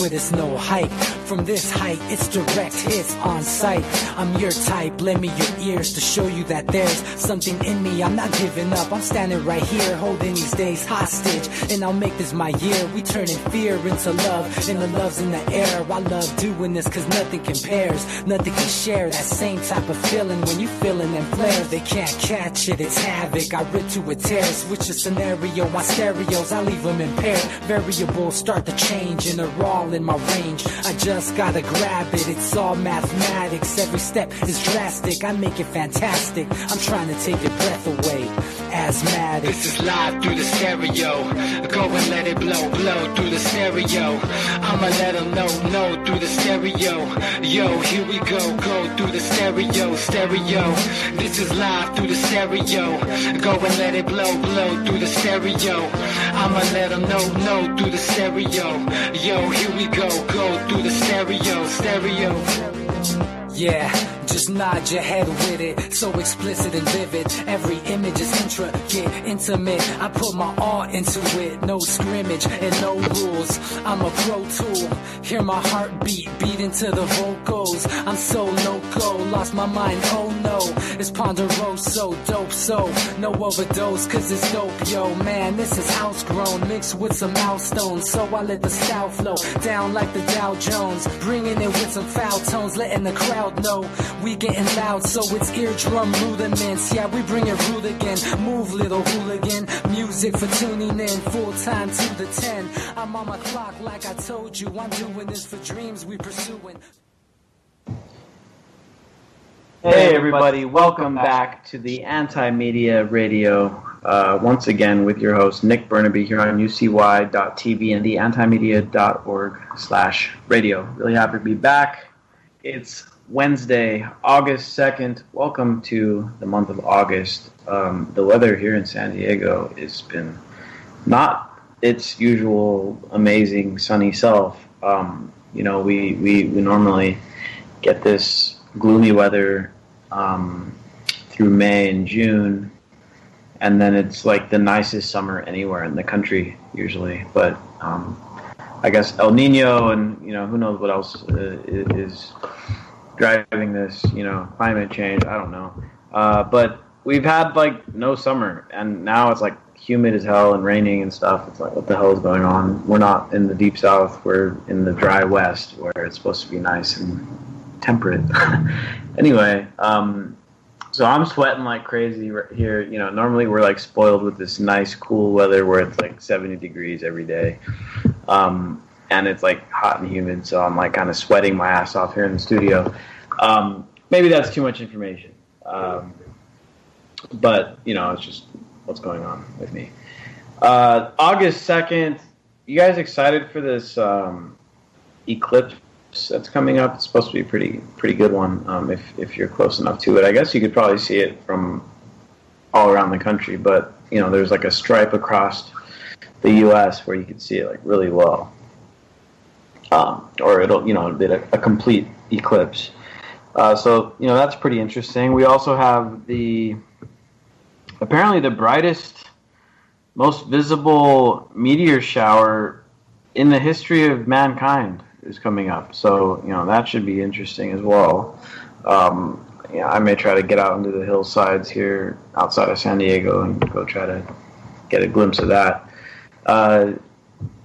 but it's no hike. From this height, it's direct hits on sight. I'm your type, lend me your ears to show you that there's something in me. I'm not giving up, I'm standing right here, holding these days hostage. And I'll make this my year. We turning fear into love, and the love's in the air. I love doing this cause nothing compares. Nothing can share that same type of feeling when you feeling them flares. They can't catch it, it's havoc. I rip to a tear, switch the scenario. My stereos, I leave them impaired. Variables start to change and they're all in my range. I just gotta grab it, it's all mathematics. Every step is drastic, I make it fantastic. I'm trying to take your breath away. Asthmatic. This is live through the stereo. Go and let it blow, blow through the stereo. I'ma let them know through the stereo. Yo, here we go through the stereo, stereo. This is live through the stereo. Go and let it blow, blow through the stereo. I'ma let them know through the stereo. Yo, here we go through the stereo, stereo. Yeah, just nod your head with it, so explicit and vivid. Every image is intricate, intimate. I put my all into it, no scrimmage and no rules. I'm a pro tool, hear my heartbeat, beat into the vocals. I'm so loco, lost my mind, oh no. It's Ponderoso, dope, so no overdose, cause it's dope, yo. Man, this is house grown, mixed with some milestones. So I let the style flow down like the Dow Jones, bringing it with some foul tones, letting the crowd know we getting loud, so it's eardrum rudiments. Yeah, we bring it rude again. Move, little hooligan. Music for tuning in, full time to the 10. I'm on my clock like I told you. I'm doing this for dreams we pursuing. Hey everybody, welcome back to the Anti-Media Radio. Once again with your host Nick Burnaby here on ucy.tv and the antimedia.org/radio. Really happy to be back. It's Wednesday, August 2nd. Welcome to the month of August. The weather here in San Diego has been not its usual amazing sunny self. We normally get this gloomy weather through May and June, and then it's like the nicest summer anywhere in the country usually. But I guess El Nino and who knows what else is driving this, climate change, I don't know. But we've had like no summer, and now it's like humid as hell and raining and stuff. It's like, what the hell is going on? We're not in the deep south, we're in the dry west where it's supposed to be nice and temperate. Anyway, so I'm sweating like crazy right here. Normally we're like spoiled with this nice cool weather where it's like 70 degrees every day. And it's like hot and humid, so I'm like kind of sweating my ass off here in the studio. Maybe that's too much information. But, it's just what's going on with me. August 2nd, you guys excited for this eclipse that's coming up? It's supposed to be a pretty good one if you're close enough to it. I guess you could probably see it from all around the country, but, there's like a stripe across the U.S. where you can see it like really well. Or it'll be a complete eclipse. So that's pretty interesting. We also have apparently the brightest, most visible meteor shower in the history of mankind is coming up. So that should be interesting as well. I may try to get out into the hillsides here outside of San Diego and go try to get a glimpse of that.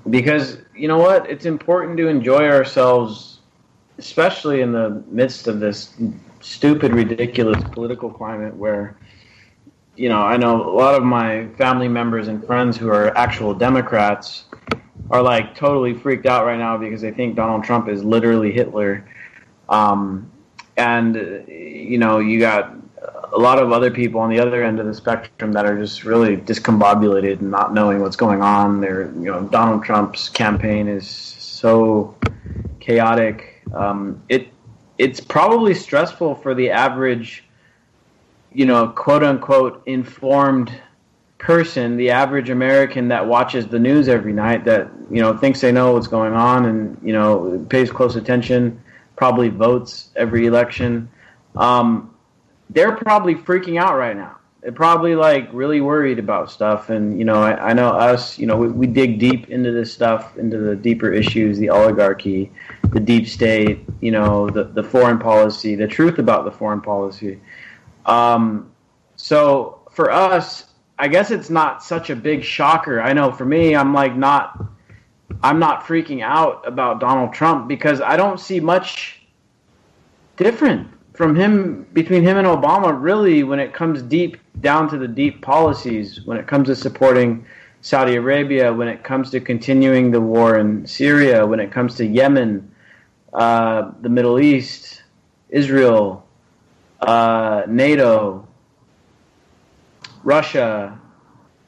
Because you know what? It's important to enjoy ourselves, especially in the midst of this stupid, ridiculous political climate where, I know a lot of my family members and friends who are actual Democrats are like totally freaked out right now because they think Donald Trump is literally Hitler. You got a lot of other people on the other end of the spectrum that are just really discombobulated and not knowing what's going on. Donald Trump's campaign is so chaotic. It's probably stressful for the average, quote unquote informed person, the average American that watches the news every night, that thinks they know what's going on and pays close attention, probably votes every election. They're probably freaking out right now They're probably like really worried about stuff. And, you know, I know us, you know, we dig deep into this stuff, into the deeper issues, the oligarchy, the deep state, you know, the foreign policy, the truth about the foreign policy. So for us, I guess it's not such a big shocker. I know for me, I'm not freaking out about Donald Trump because I don't see much different from him, between him and Obama, really, when it comes deep down to the deep policies, when it comes to supporting Saudi Arabia, when it comes to continuing the war in Syria, when it comes to Yemen, the Middle East, Israel, NATO, Russia,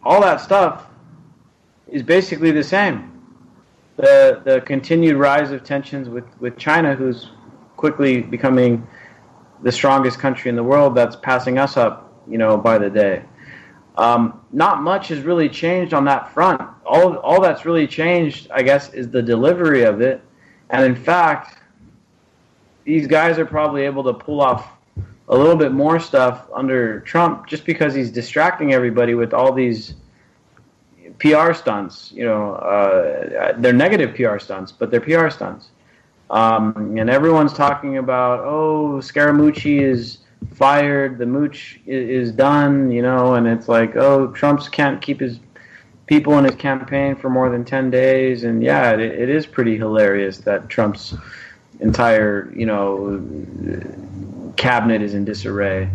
all that stuff is basically the same. The continued rise of tensions with China, who's quickly becoming the strongest country in the world, that's passing us up, you know, by the day. Not much has really changed on that front. All that's really changed, I guess, is the delivery of it. And in fact, these guys are probably able to pull off a little bit more stuff under Trump just because he's distracting everybody with all these PR stunts. You know, they're negative PR stunts, but they're PR stunts. And everyone's talking about, oh, Scaramucci is fired, the mooch is done, you know, and it's like, oh, Trump's can't keep his people in his campaign for more than 10 days. And yeah, it is pretty hilarious that Trump's entire, you know, cabinet is in disarray.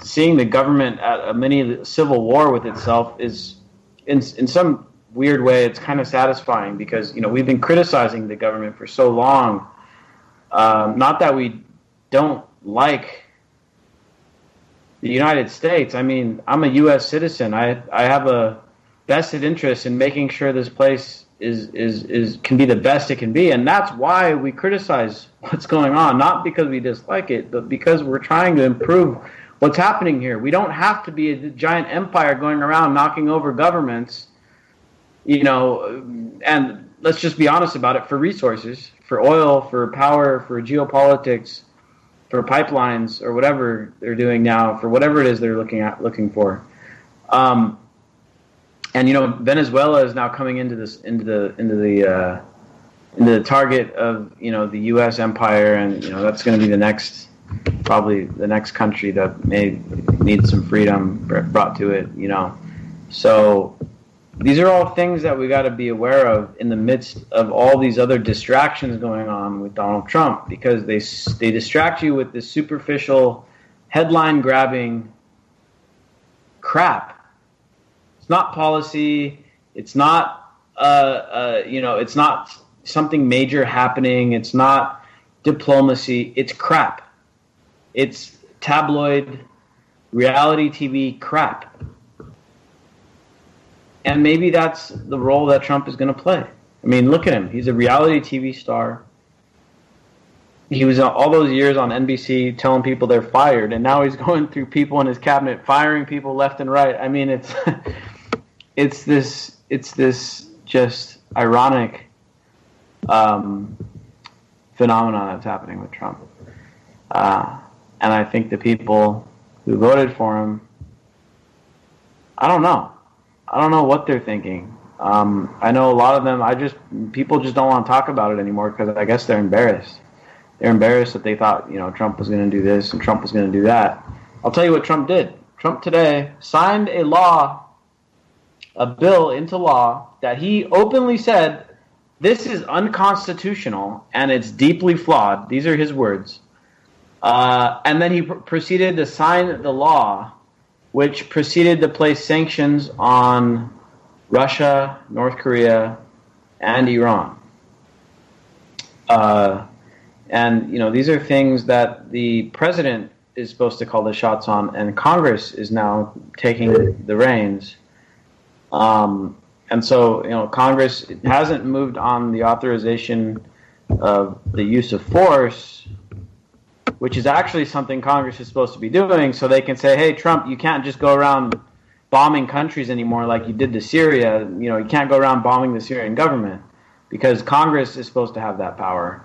Seeing the government at a mini civil war with itself is, in some weird way, it's kind of satisfying because, you know, we've been criticizing the government for so long. Not that we don't like the United States. I mean, I'm a U.S. citizen. I have a vested interest in making sure this place can be the best it can be, and that's why we criticize what's going on. Not because we dislike it, but because we're trying to improve what's happening here. We don't have to be a giant empire going around knocking over governments. You know, and let's just be honest about it, for resources, for oil, for power, for geopolitics, for pipelines, or whatever they're doing now, for whatever it is they're looking for. And, you know, Venezuela is now coming into the target of, you know, the U.S. empire, and, you know, that's going to be probably the next country that may need some freedom brought to it, you know. So these are all things that we got to be aware of in the midst of all these other distractions going on with Donald Trump, because they distract you with this superficial, headline-grabbing crap. It's not policy. It's not, it's not something major happening. It's not diplomacy. It's crap. It's tabloid, reality TV crap. And maybe that's the role that Trump is going to play. I mean, look at him. He's a reality TV star. He was all those years on NBC telling people they're fired, and now he's going through people in his cabinet firing people left and right. I mean, it's this just ironic phenomenon that's happening with Trump. And I think the people who voted for him, I don't know what they're thinking. I know a lot of them, people just don't want to talk about it anymore because I guess they're embarrassed. They're embarrassed that they thought, you know, Trump was going to do this and Trump was going to do that. I'll tell you what Trump did. Trump today signed a bill into law that he openly said, this is unconstitutional and it's deeply flawed. These are his words. And then he proceeded to sign the law, which proceeded to place sanctions on Russia, North Korea, and Iran. And, you know, these are things that the president is supposed to call the shots on, and Congress is now taking the reins. And so, you know, Congress hasn't moved on the authorization of the use of force, which is actually something Congress is supposed to be doing, so they can say, hey, Trump, you can't just go around bombing countries anymore like you did to Syria. You know, you can't go around bombing the Syrian government, because Congress is supposed to have that power.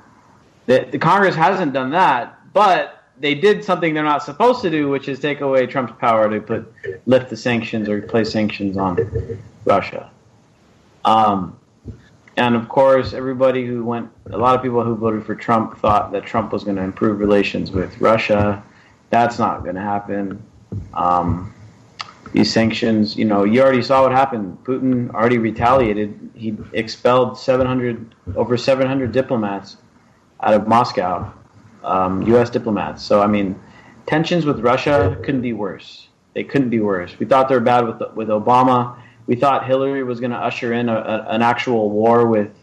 The Congress hasn't done that, but they did something they're not supposed to do, which is take away Trump's power to lift the sanctions or place sanctions on Russia. And of course, a lot of people who voted for Trump thought that Trump was going to improve relations with Russia. That's not going to happen. These sanctions, you already saw what happened. Putin already retaliated. He expelled over 700 diplomats out of Moscow, U.S. diplomats. So, I mean, tensions with Russia couldn't be worse. They couldn't be worse. We thought they were bad with Obama. We thought Hillary was going to usher in an actual war with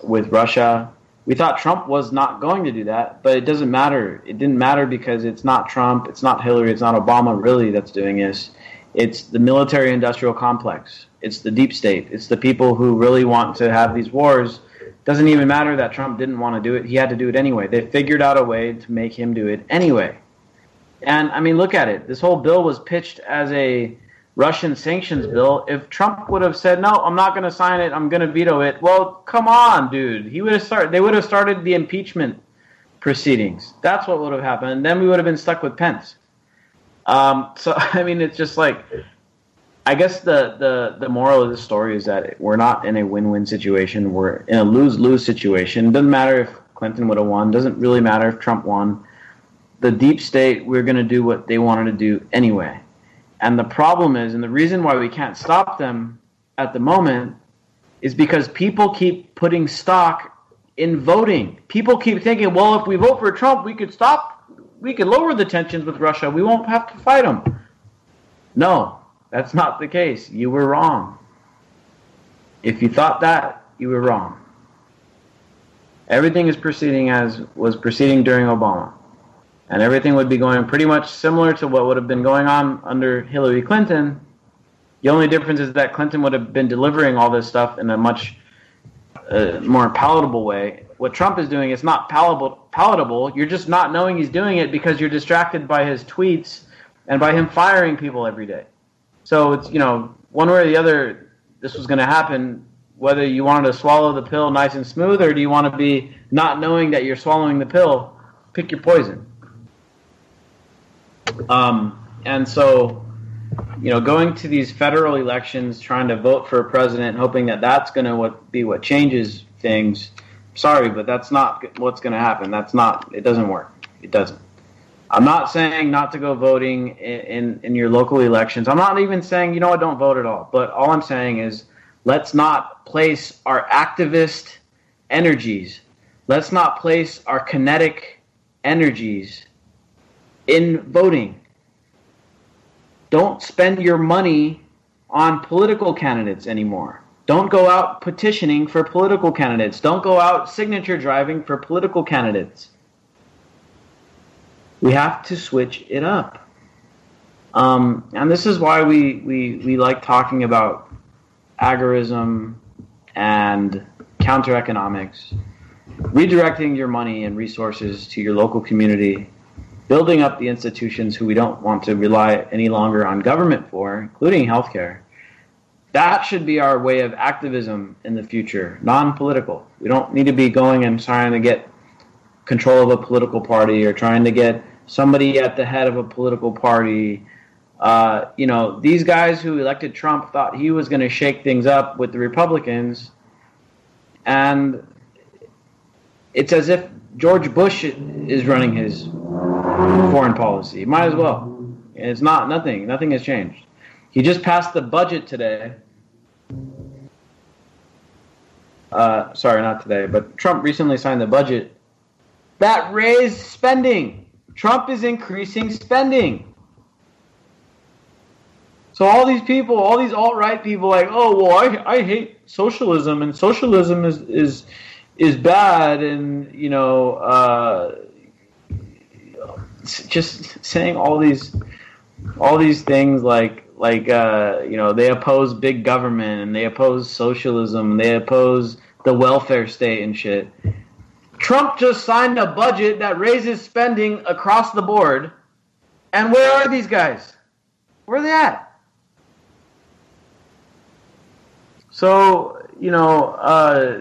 Russia. We thought Trump was not going to do that, but it doesn't matter. It didn't matter because it's not Trump, it's not Hillary, it's not Obama really that's doing this. It's the military-industrial complex. It's the deep state. It's the people who really want to have these wars. It doesn't even matter that Trump didn't want to do it. He had to do it anyway. They figured out a way to make him do it anyway. And, I mean, look at it. This whole bill was pitched as a Russian sanctions bill. If Trump would have said, no, I'm not going to sign it, I'm going to veto it, well, come on, dude. They would have started the impeachment proceedings. That's what would have happened. And then we would have been stuck with Pence. So, I mean, it's just like, I guess the moral of the story is that we're not in a win-win situation. We're in a lose-lose situation. Doesn't matter if Clinton would have won. Doesn't really matter if Trump won. The deep state, we're going to do what they wanted to do anyway. And the problem is, and the reason why we can't stop them at the moment is because people keep putting stock in voting. People keep thinking, well, if we vote for Trump, we could lower the tensions with Russia. We won't have to fight them. No, that's not the case. You were wrong. If you thought that, you were wrong. Everything is proceeding as was proceeding during Obama. And everything would be going pretty much similar to what would have been going on under Hillary Clinton. The only difference is that Clinton would have been delivering all this stuff in a much more palatable way. What Trump is doing is not palatable. You're just not knowing he's doing it because you're distracted by his tweets and by him firing people every day. So it's, one way or the other, this was going to happen, whether you wanted to swallow the pill nice and smooth or do you want to be not knowing that you're swallowing the pill, pick your poison. And so, going to these federal elections, trying to vote for a president, hoping that that's going to be what changes things. Sorry, but that's not what's going to happen. It doesn't work. It doesn't. I'm not saying not to go voting in your local elections. I'm not even saying, don't vote at all. But all I'm saying is let's not place our activist energies. Let's not place our kinetic energies in voting. Don't spend your money on political candidates anymore. Don't go out petitioning for political candidates. Don't go out signature driving for political candidates. We have to switch it up. And this is why we like talking about agorism and counter-economics, redirecting your money and resources to your local community, building up the institutions who we don't want to rely any longer on government for, including healthcare. That should be our way of activism in the future, non-political. We don't need to be going and trying to get control of a political party or trying to get somebody at the head of a political party. These guys who elected Trump thought he was going to shake things up with the Republicans, and it's as if George Bush is running his foreign policy. Might as well. It's not. Nothing has changed. He just passed the budget today. Sorry, not today, but Trump recently signed the budget that raised spending. Trump is increasing spending. So all these people, all these alt-right people, like, oh well, I hate socialism, and socialism is bad, and just saying all these things like they oppose big government and they oppose socialism and they oppose the welfare state and shit. Trump just signed a budget that raises spending across the board, and where are these guys? Where are they at? So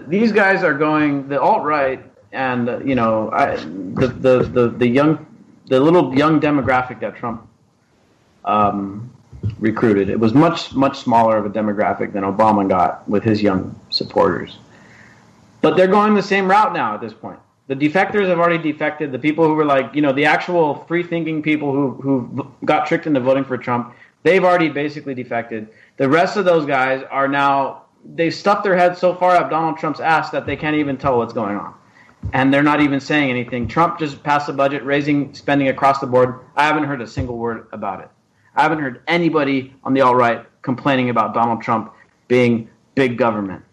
these guys are going, the alt-right and the little young demographic that Trump recruited, it was much smaller of a demographic than Obama got with his young supporters. But they're going the same route now at this point. The defectors have already defected. The people who were the actual free-thinking people who got tricked into voting for Trump, they've already basically defected. The rest of those guys are now, they've stuffed their heads so far up Donald Trump's ass that they can't even tell what's going on. And they're not even saying anything. Trump just passed a budget raising spending across the board. I haven't heard a single word about it. I haven't heard anybody on the alt-right complaining about Donald Trump being big government.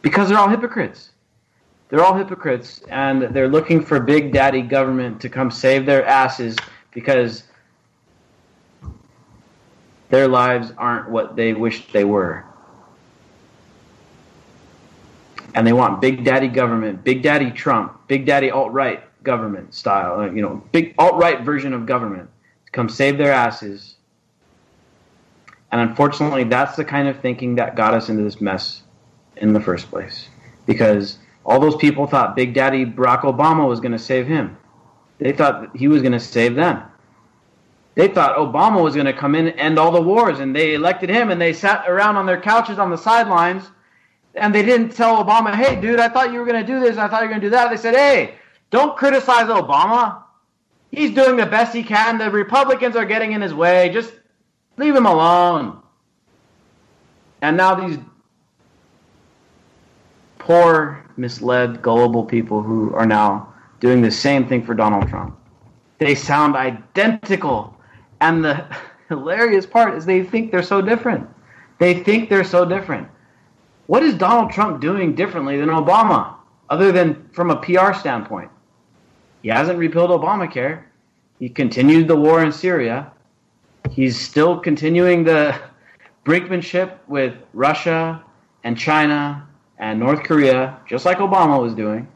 Because they're all hypocrites. They're all hypocrites, and they're looking for big daddy government to come save their asses because their lives aren't what they wish they were. And they want big daddy government, big daddy Trump, big daddy alt-right government style, big alt-right version of government to come save their asses. And unfortunately, that's the kind of thinking that got us into this mess in the first place. Because all those people thought Big Daddy Barack Obama was going to save him. They thought that he was going to save them. They thought Obama was going to come in and end all the wars, and they elected him, and they sat around on their couches on the sidelines, and they didn't tell Obama, hey, dude, I thought you were going to do this, I thought you were going to do that. They said, hey, don't criticize Obama. He's doing the best he can. The Republicans are getting in his way. Just leave him alone. And now these poor, misled, gullible people who are now doing the same thing for Donald Trump. They sound identical. And the hilarious part is they think they're so different. They think they're so different. What is Donald Trump doing differently than Obama, other than from a PR standpoint? He hasn't repealed Obamacare. He continued the war in Syria. He's still continuing the brinkmanship with Russia and China and North Korea, just like Obama was doing.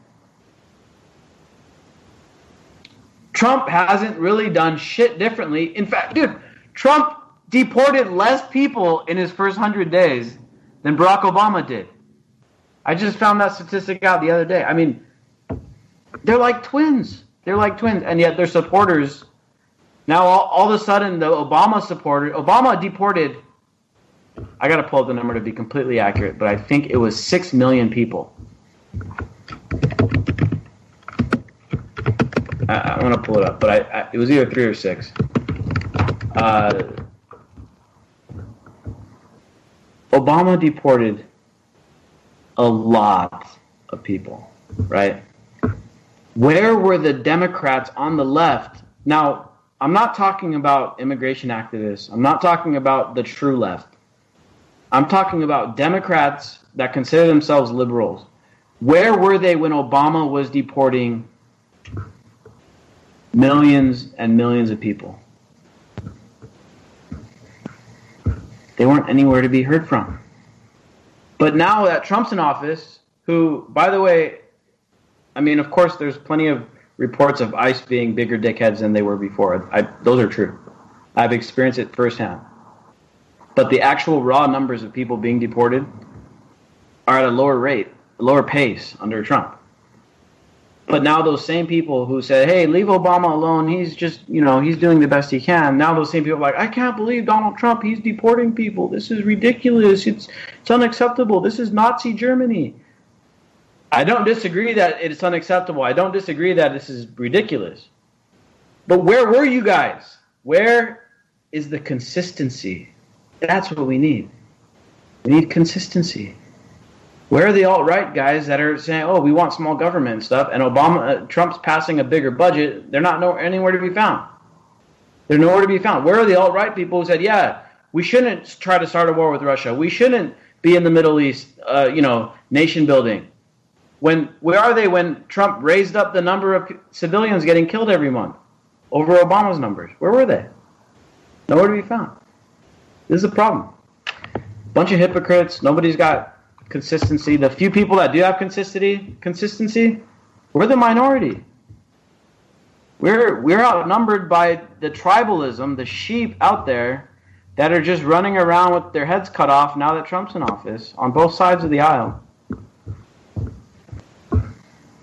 Trump hasn't really done shit differently. In fact, dude, Trump deported less people in his first 100 days than Barack Obama did. I just found that statistic out the other day. I mean, they're like twins. They're like twins, and yet their supporters, now all of a sudden the Obama deported, I got to pull up the number to be completely accurate, but I think it was 6 million people. I'm going to pull it up, but it was either 3 or 6. Obama deported a lot of people, right? Where were the Democrats on the left? Now, I'm not talking about immigration activists. I'm not talking about the true left. I'm talking about Democrats that consider themselves liberals. Where were they when Obama was deporting millions and millions of people? They weren't anywhere to be heard from. But now that Trump's in office, who, by the way, I mean, of course, there's plenty of reports of ICE being bigger dickheads than they were before. Those are true. I've experienced it firsthand. But the actual raw numbers of people being deported are at a lower rate, a lower pace under Trump. But now those same people who said, hey, leave Obama alone, he's just, he's doing the best he can. Now those same people are like, I can't believe Donald Trump, he's deporting people. This is ridiculous. It's unacceptable. This is Nazi Germany. I don't disagree that it's unacceptable. I don't disagree that this is ridiculous. But where were you guys? Where is the consistency? That's what we need. We need consistency. Where are the alt-right guys that are saying, oh, we want small government and stuff, and Trump's passing a bigger budget? They're not anywhere to be found. They're nowhere to be found. Where are the alt-right people who said, yeah, we shouldn't try to start a war with Russia. We shouldn't be in the Middle East, nation building. Where are they when Trump raised up the number of civilians getting killed every month over Obama's numbers? Where were they? Nowhere to be found. This is a problem. Bunch of hypocrites. Nobody's got consistency. The few people that do have consistency, we're the minority. We're outnumbered by the tribalism, the sheep out there that are just running around with their heads cut off now that Trump's in office on both sides of the aisle.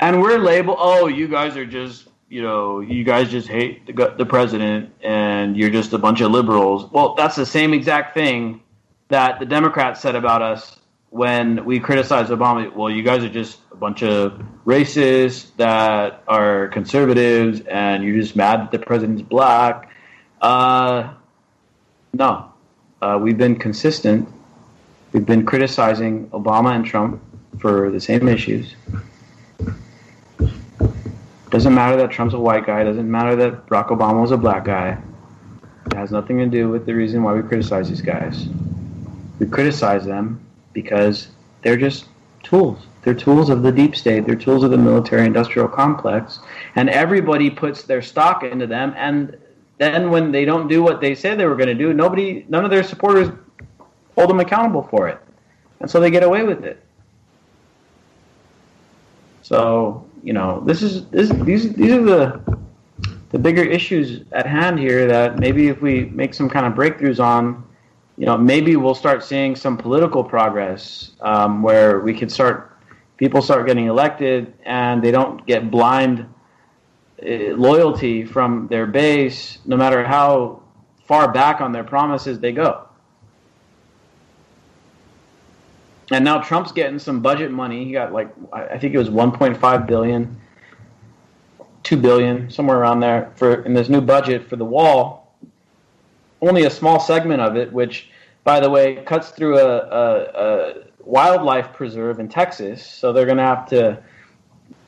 And we're labeled, oh, you guys are just, you guys just hate the president and you're just a bunch of liberals. Well, that's the same exact thing that the Democrats said about us when we criticized Obama. Well, you guys are just a bunch of racists that are conservatives and you're just mad that the president's black. No. We've been consistent. We've been criticizing Obama and Trump for the same issues. Doesn't matter that Trump's a white guy. Doesn't matter that Barack Obama was a black guy. It has nothing to do with the reason why we criticize these guys. We criticize them because they're just tools. They're tools of the deep state. They're tools of the military-industrial complex. And everybody puts their stock into them. And then when they don't do what they say they were going to do, none of their supporters hold them accountable for it. And so they get away with it. So, these are the bigger issues at hand here that maybe if we make some kind of breakthroughs on, maybe we'll start seeing some political progress where people start getting elected and they don't get blind loyalty from their base, no matter how far back on their promises they go. And now Trump's getting some budget money. He got I think it was $1.5 billion, $2 billion, somewhere around there in this new budget for the wall. Only a small segment of it, which, by the way, cuts through a wildlife preserve in Texas. So they're going to have to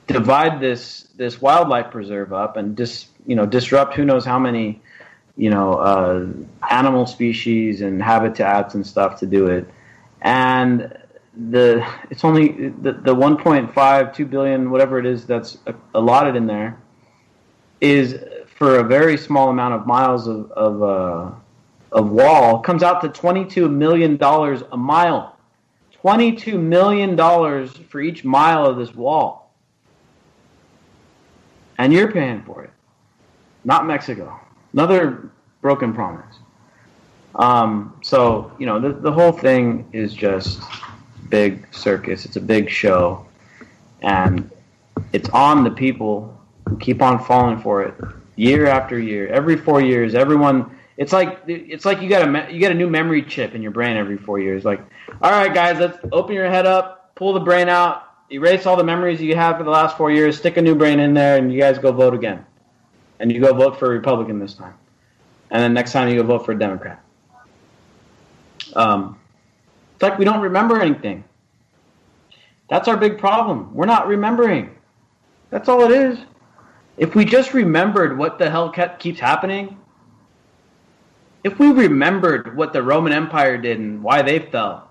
divide this wildlife preserve up and disrupt who knows how many animal species and habitats and stuff to do it. And it's only the 1.5-2 billion, whatever it is, that's allotted in there, is for a very small amount of miles of wall. Comes out to $22 million a mile. $22 million for each mile of this wall, and you're paying for it, not Mexico. Another broken promise. So, the whole thing is just big circus. It's a big show. And it's on the people who keep on falling for it year after year. Every 4 years, everyone, it's like you get a new memory chip in your brain every 4 years. Like, all right, guys, let's open your head up, pull the brain out, erase all the memories you have for the last 4 years, stick a new brain in there, and you guys go vote again. And you go vote for a Republican this time. And then next time you go vote for a Democrat. It's like we don't remember anything. That's our big problem. We're not remembering. That's all it is. If we just remembered what the hell keeps happening, if we remembered what the Roman Empire did and why they fell,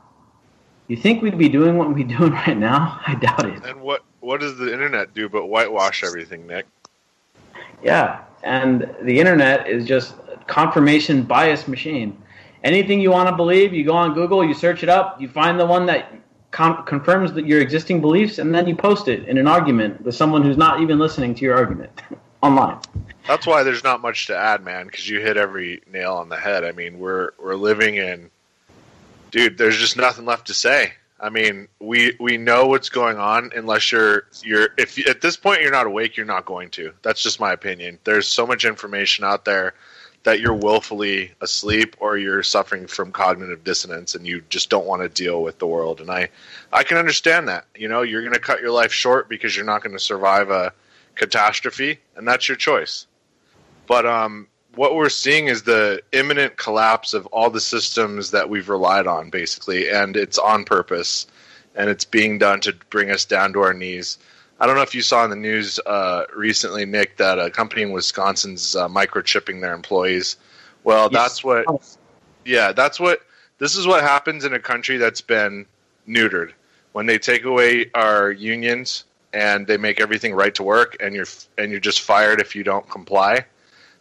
you think we'd be doing what we're doing right now? I doubt it. And what does the internet do but whitewash everything, Nick? Yeah, and the internet is just a confirmation bias machine. Anything you want to believe, you go on Google, you search it up, you find the one that confirms your existing beliefs, and then you post it in an argument with someone who's not even listening to your argument online. That's why there's not much to add, man, because you hit every nail on the head. I mean, we're living in, dude, there's just nothing left to say. I mean, we know what's going on unless if at this point you're not awake, you're not going to. That's just my opinion. There's so much information out there that you're willfully asleep or you're suffering from cognitive dissonance and you just don't want to deal with the world. And I can understand that. You're going to cut your life short because you're not going to survive a catastrophe, and that's your choice. But what we're seeing is the imminent collapse of all the systems that we've relied on, basically, and it's on purpose, and it's being done to bring us down to our knees. I don't know if you saw in the news recently, Nick, that a company in Wisconsin's microchipping their employees. Well, yes. This is what happens in a country that's been neutered. When they take away our unions and they make everything right to work, and you're just fired if you don't comply.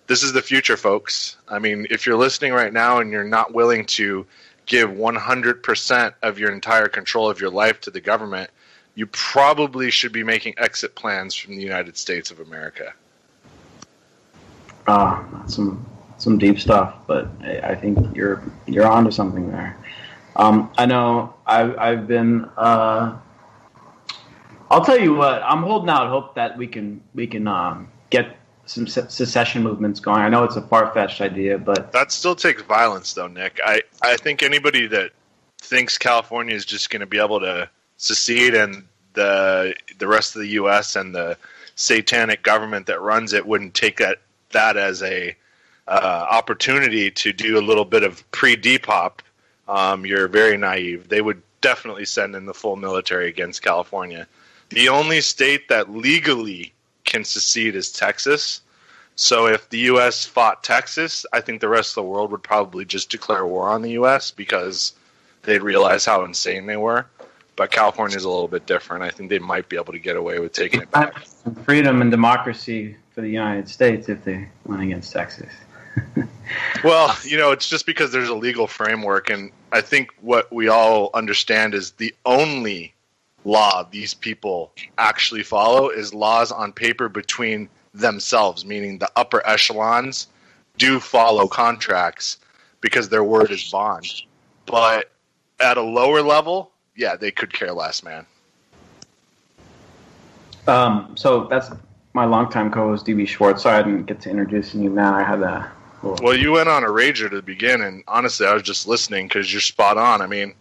This is the future, folks. I mean, if you're listening right now and you're not willing to give 100% of your entire control of your life to the government, you probably should be making exit plans from the United States of America. Some deep stuff, but I think you're onto something there. I know I've been on I'll tell you what. I'm holding out hope that we can get some secession movements going. I know it's a far-fetched idea, but that still takes violence, though, Nick. I think anybody that thinks California is just going to be able to secede and the rest of the U.S. and the satanic government that runs it wouldn't take that as a opportunity to do a little bit of pre-depop, you're very naive. They would definitely send in the full military against California. The only state that legally can secede is Texas. So if the U.S. fought Texas, I think the rest of the world would probably just declare war on the U.S. because they'd realize how insane they were. But California is a little bit different. I think they might be able to get away with taking it back. Freedom and democracy for the United States if they went against Texas. Well, it's just because there's a legal framework, and I think what we all understand is the only law these people actually follow is laws on paper between themselves, meaning the upper echelons do follow contracts because their word is bond. But at a lower level, yeah, they could care less, man. So that's my longtime co-host, DB Schwartz. Sorry I didn't get to introducing you, man. I had a... Well, you went on a rager to begin, and honestly, I was just listening because you're spot on. I mean,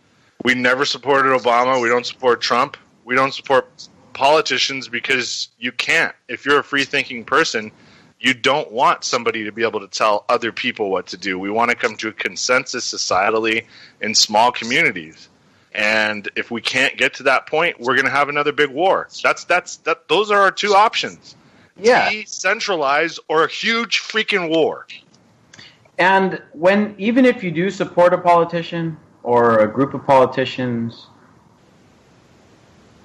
we never supported Obama. We don't support Trump. We don't support politicians because you can't. If you're a free-thinking person, you don't want somebody to be able to tell other people what to do. We want to come to a consensus societally in small communities. And if we can't get to that point, we're going to have another big war. Those are our two options. Yeah. Decentralize or a huge freaking war. And even if you do support a politician or a group of politicians,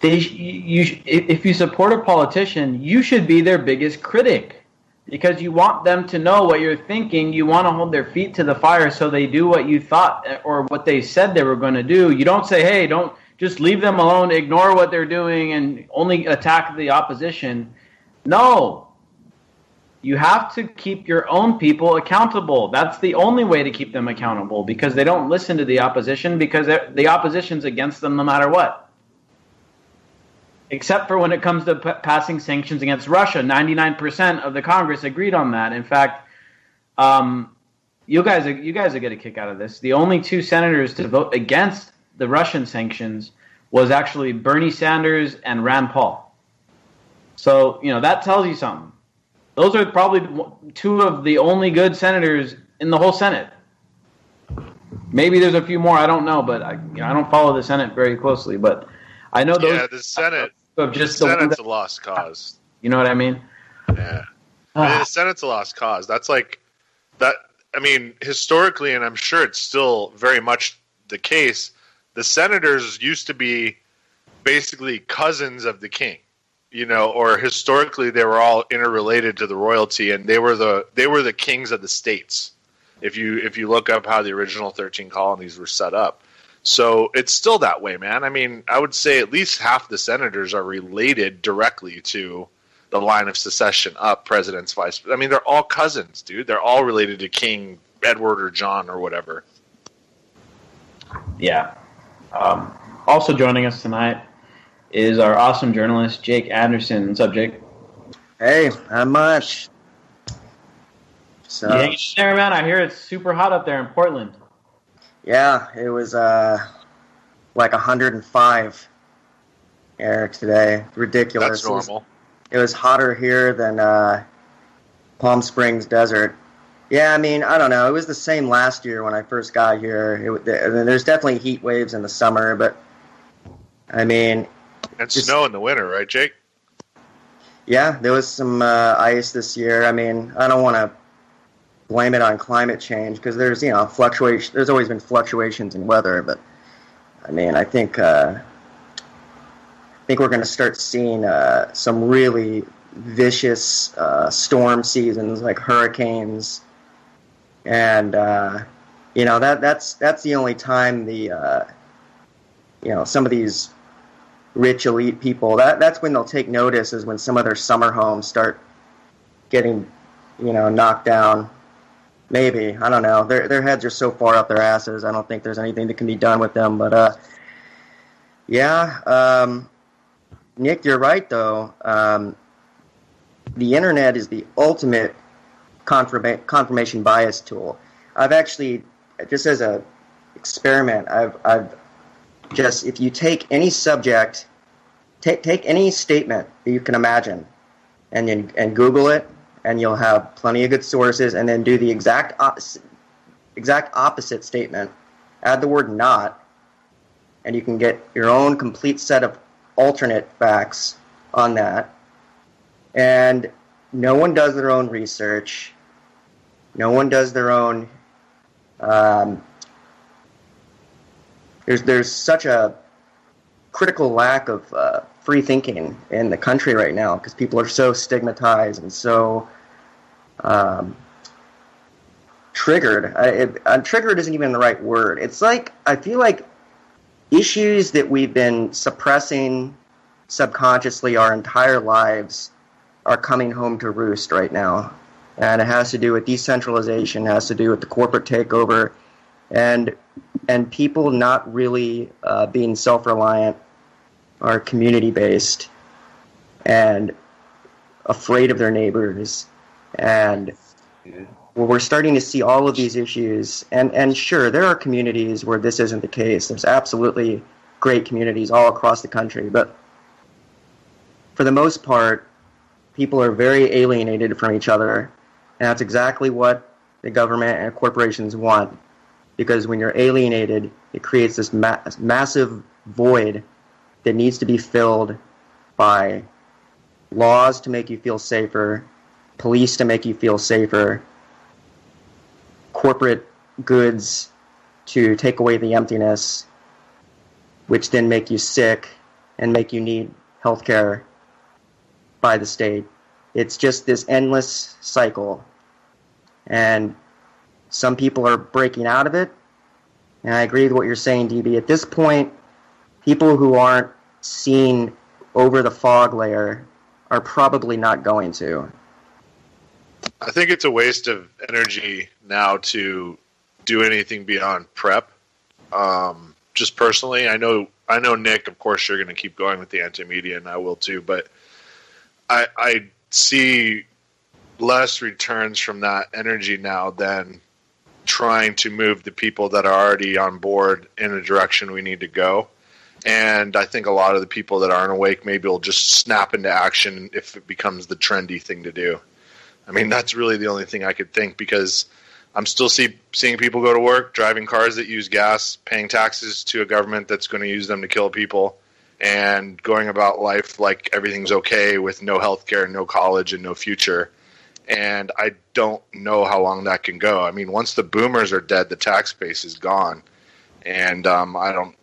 if you support a politician, you should be their biggest critic because you want them to know what you're thinking. You want to hold their feet to the fire so they do what you thought or what they said they were going to do. You don't say, hey, don't just leave them alone, ignore what they're doing, and only attack the opposition. No. You have to keep your own people accountable. That's the only way to keep them accountable because they don't listen to the opposition because the opposition's against them no matter what. Except for when it comes to passing sanctions against Russia. 99% of the Congress agreed on that. In fact, you guys are going to get a kick out of this. The only two senators to vote against the Russian sanctions was actually Bernie Sanders and Rand Paul. So, that tells you something. Those are probably two of the only good senators in the whole Senate. Maybe there's a few more, I don't know, but I don't follow the Senate very closely. But I know those. Yeah, the Senate. The Senate's a lost cause. You know what I mean? Yeah. The Senate's a lost cause. That's like that. I mean, historically, and I'm sure it's still very much the case. The senators used to be basically cousins of the king. Or historically they were all interrelated to the royalty, and they were the kings of the states. If you look up how the original 13 colonies were set up, so it's still that way, man. I mean, I would say at least half the senators are related directly to the line of succession up, presidents, vice. I mean, they're all cousins, dude. They're all related to King Edward or John or whatever. Yeah. Also joining us tonight is our awesome journalist, Jake Anderson. What's up, Jake? Hey, not much. So, you hanging there, man? I hear it's super hot up there in Portland. Yeah, it was like 105 air today. Ridiculous. That's normal. It was hotter here than Palm Springs desert. Yeah, I mean, I don't know. It was the same last year when I first got here. There's definitely heat waves in the summer, but I mean... And snow in the winter, right, Jake? Yeah, there was some ice this year. I mean, I don't want to blame it on climate change because there's, fluctuation. There's always been fluctuations in weather, but I mean, I think we're going to start seeing some really vicious storm seasons like hurricanes, and that's the only time the some of these rich elite people, that's when they'll take notice, is when some of their summer homes start getting, knocked down. Maybe, I don't know. Their heads are so far up their asses, I don't think there's anything that can be done with them. But Nick, you're right, though. The internet is the ultimate confirmation bias tool. I've actually, just as a experiment, I've just, if you take any subject, take any statement that you can imagine, and Google it, and you'll have plenty of good sources, and then do the exact opposite statement, add the word not, and you can get your own complete set of alternate facts on that. And no one does their own research. No one does their own... There's such a critical lack of free thinking in the country right now because people are so stigmatized and so triggered. Triggered isn't even the right word. It's like, I feel like issues that we've been suppressing subconsciously our entire lives are coming home to roost right now. And it has to do with decentralization, it has to do with the corporate takeover, and people not really being self-reliant or community-based and afraid of their neighbors. And we're starting to see all of these issues. And sure, there are communities where this isn't the case. There's absolutely great communities all across the country. But for the most part, people are very alienated from each other. And that's exactly what the government and corporations want. Because when you're alienated, it creates this massive void that needs to be filled by laws to make you feel safer, police to make you feel safer, corporate goods to take away the emptiness, which then make you sick and make you need health care by the state. It's just this endless cycle. And some people are breaking out of it. And I agree with what you're saying, DB. At this point, people who aren't seeing over the fog layer are probably not going to. I think it's a waste of energy now to do anything beyond prep. Just personally, I know, Nick, of course, you're going to keep going with the anti-media, and I will too, but I see less returns from that energy now than trying to move the people that are already on board in a direction we need to go. And I think a lot of the people that aren't awake maybe will just snap into action if it becomes the trendy thing to do. I mean, that's really the only thing I could think, because I'm still seeing people go to work, driving cars that use gas, paying taxes to a government that's going to use them to kill people, and going about life like everything's okay with no health care, no college, and no future. And I don't know how long that can go. I mean, once the boomers are dead, the tax base is gone. And I don't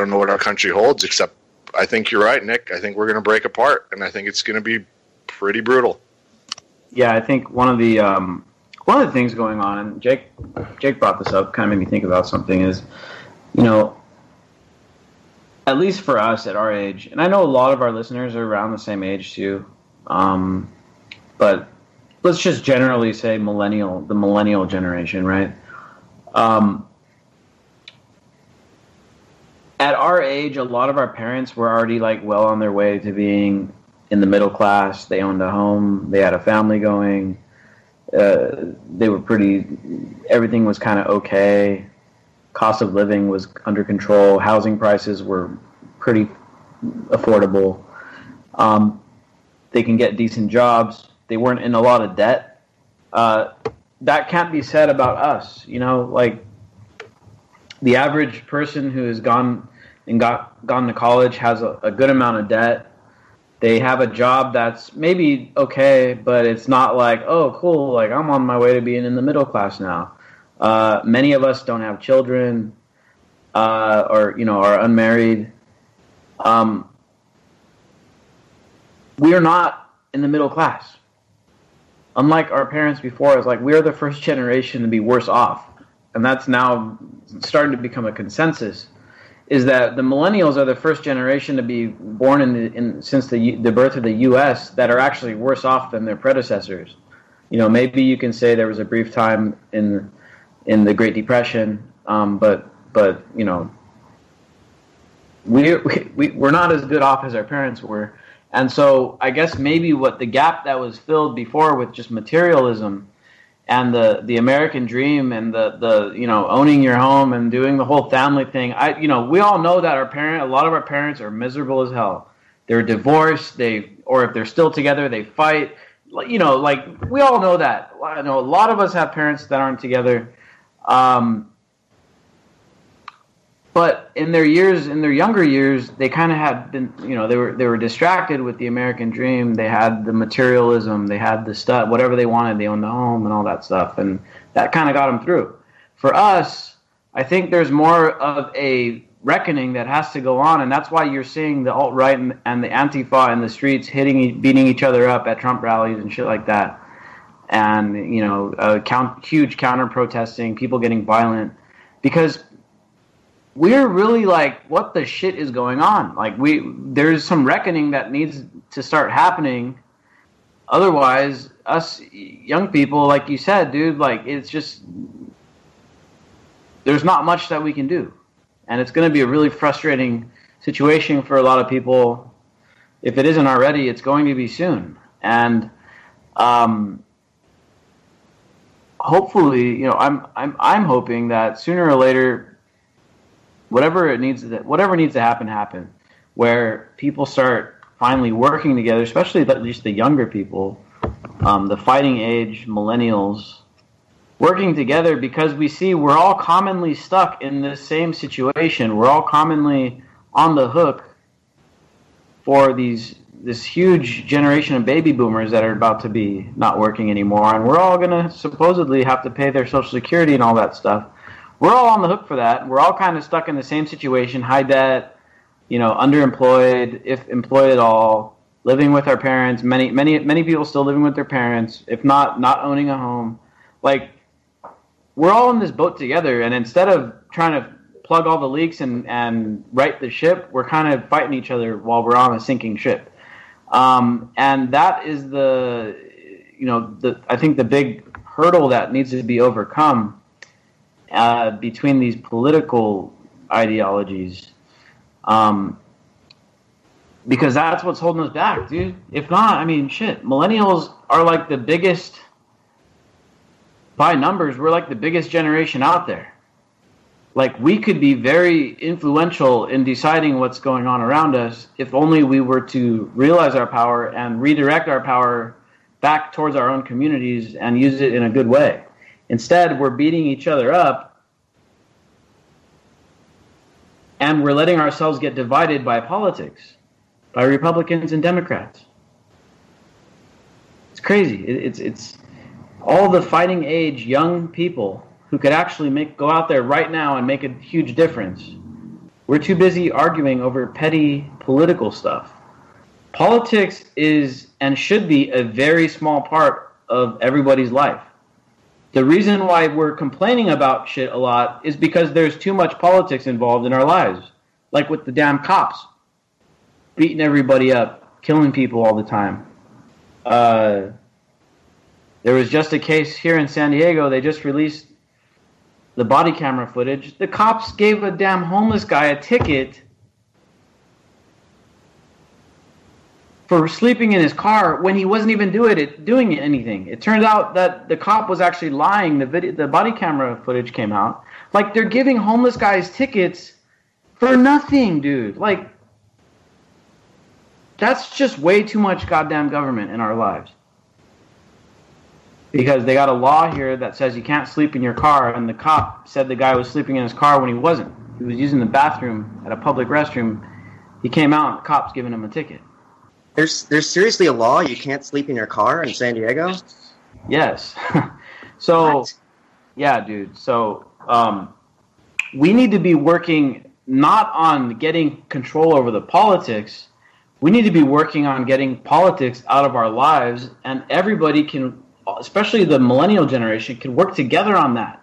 know what our country holds, except I think you're right, Nick. I think we're going to break apart, and I think it's going to be pretty brutal. Yeah, I think one of the things going on, and Jake brought this up, kind of made me think about something, is, you know, at least for us at our age, and I know a lot of our listeners are around the same age too, but let's just generally say the millennial generation, right? At our age, a lot of our parents were already like well on their way to being in the middle class. They owned a home, they had a family going, they were everything was kind of okay. Cost of living was under control. Housing prices were pretty affordable. They can get decent jobs. They weren't in a lot of debt. That can't be said about us. You know, like the average person who has gone to college has a good amount of debt. They have a job that's maybe okay, but it's not like, oh, cool, like I'm on my way to being in the middle class now. Many of us don't have children, or are unmarried. We are not in the middle class. Unlike our parents before, it's like we are the first generation to be worse off, and that's now starting to become a consensus. Is that the millennials are the first generation to be born since the birth of the U.S. that are actually worse off than their predecessors. You know, maybe you can say there was a brief time in the Great Depression, but you know, we're not as good off as our parents were. And so I guess maybe what the gap that was filled before with just materialism and the American dream and the owning your home and doing the whole family thing. We all know that a lot of our parents are miserable as hell. They're divorced, or if they're still together, they fight. We all know that. I know a lot of us have parents that aren't together. But in their younger years, they kind of had been, they were distracted with the American dream. They had the materialism, they had the stuff, whatever they wanted. They owned the home and all that stuff, and that kind of got them through. For us, I think there's more of a reckoning that has to go on, and that's why you're seeing the alt-right and the Antifa in the streets beating each other up at Trump rallies and shit like that, and huge counter-protesting, people getting violent, because we're really like, what the shit is going on? Like, there's some reckoning that needs to start happening. Otherwise, us young people, like you said, dude, like, it's just, there's not much that we can do. And it's going to be a really frustrating situation for a lot of people. If it isn't already, it's going to be soon. And hopefully, I'm hoping that sooner or later, whatever needs to happen, where people start finally working together, especially at least the younger people, the fighting age millennials, working together, because we see we're all commonly stuck in this same situation. We're all commonly on the hook for this huge generation of baby boomers that are about to be not working anymore, and we're all going to supposedly have to pay their Social Security and all that stuff. We're all on the hook for that. We're all kind of stuck in the same situation, high debt, underemployed, if employed at all, living with our parents. Many people still living with their parents, if not owning a home. Like, we're all in this boat together, and instead of trying to plug all the leaks and right the ship, we're kind of fighting each other while we're on a sinking ship. And that is I think the big hurdle that needs to be overcome between these political ideologies, because that's what's holding us back, dude. If not, millennials are like the biggest, by numbers, we're like the biggest generation out there. Like, we could be very influential in deciding what's going on around us if only we were to realize our power and redirect our power back towards our own communities and use it in a good way. Instead, we're beating each other up, and we're letting ourselves get divided by politics, by Republicans and Democrats. It's crazy. It's all the fighting age young people who could actually go out there right now and make a huge difference. We're too busy arguing over petty political stuff. Politics is and should be a very small part of everybody's life. The reason why we're complaining about shit a lot is because there's too much politics involved in our lives. Like with the damn cops beating everybody up, killing people all the time. There was just a case here in San Diego. They just released the body camera footage. The cops gave a damn homeless guy a ticket for sleeping in his car when he wasn't even doing anything. It turned out that the cop was actually lying. The body camera footage came out. Like, they're giving homeless guys tickets for nothing, dude. Like, that's just way too much goddamn government in our lives. Because they got a law here that says you can't sleep in your car, and the cop said the guy was sleeping in his car when he wasn't. He was using the bathroom at a public restroom. He came out, and the cop's giving him a ticket. There's seriously a law you can't sleep in your car in San Diego? Yes. So, what? Yeah, dude. So, we need to be working not on getting control over the politics. We need to be working on getting politics out of our lives, and everybody can, especially the millennial generation, can work together on that.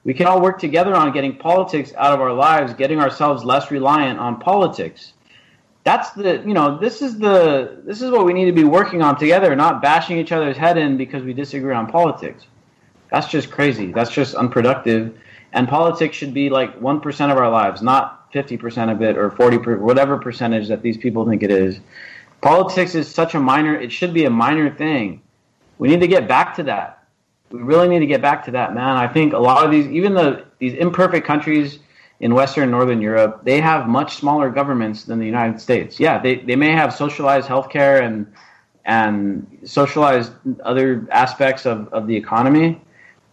We can all work together on getting politics out of our lives, getting ourselves less reliant on politics. That's this is what we need to be working on together, not bashing each other's head in because we disagree on politics. That's just crazy. That's just unproductive. And politics should be like 1% of our lives, not 50% of it or 40%, whatever percentage that these people think it is. Politics is such a minor, it should be a minor thing. We need to get back to that. We really need to get back to that, man. I think a lot of these, even these imperfect countries in Western and Northern Europe, they have much smaller governments than the United States. Yeah, they may have socialized healthcare and socialized other aspects of the economy,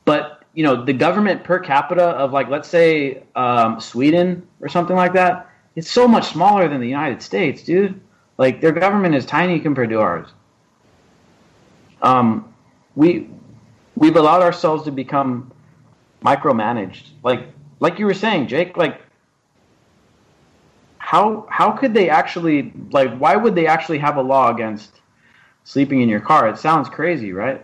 but the government per capita of, like, let's say Sweden or something like that, it's so much smaller than the United States, dude. Like, their government is tiny compared to ours. We've allowed ourselves to become micromanaged. Like you were saying, Jake, like, how could they actually, like, why would they actually have a law against sleeping in your car? It sounds crazy, right?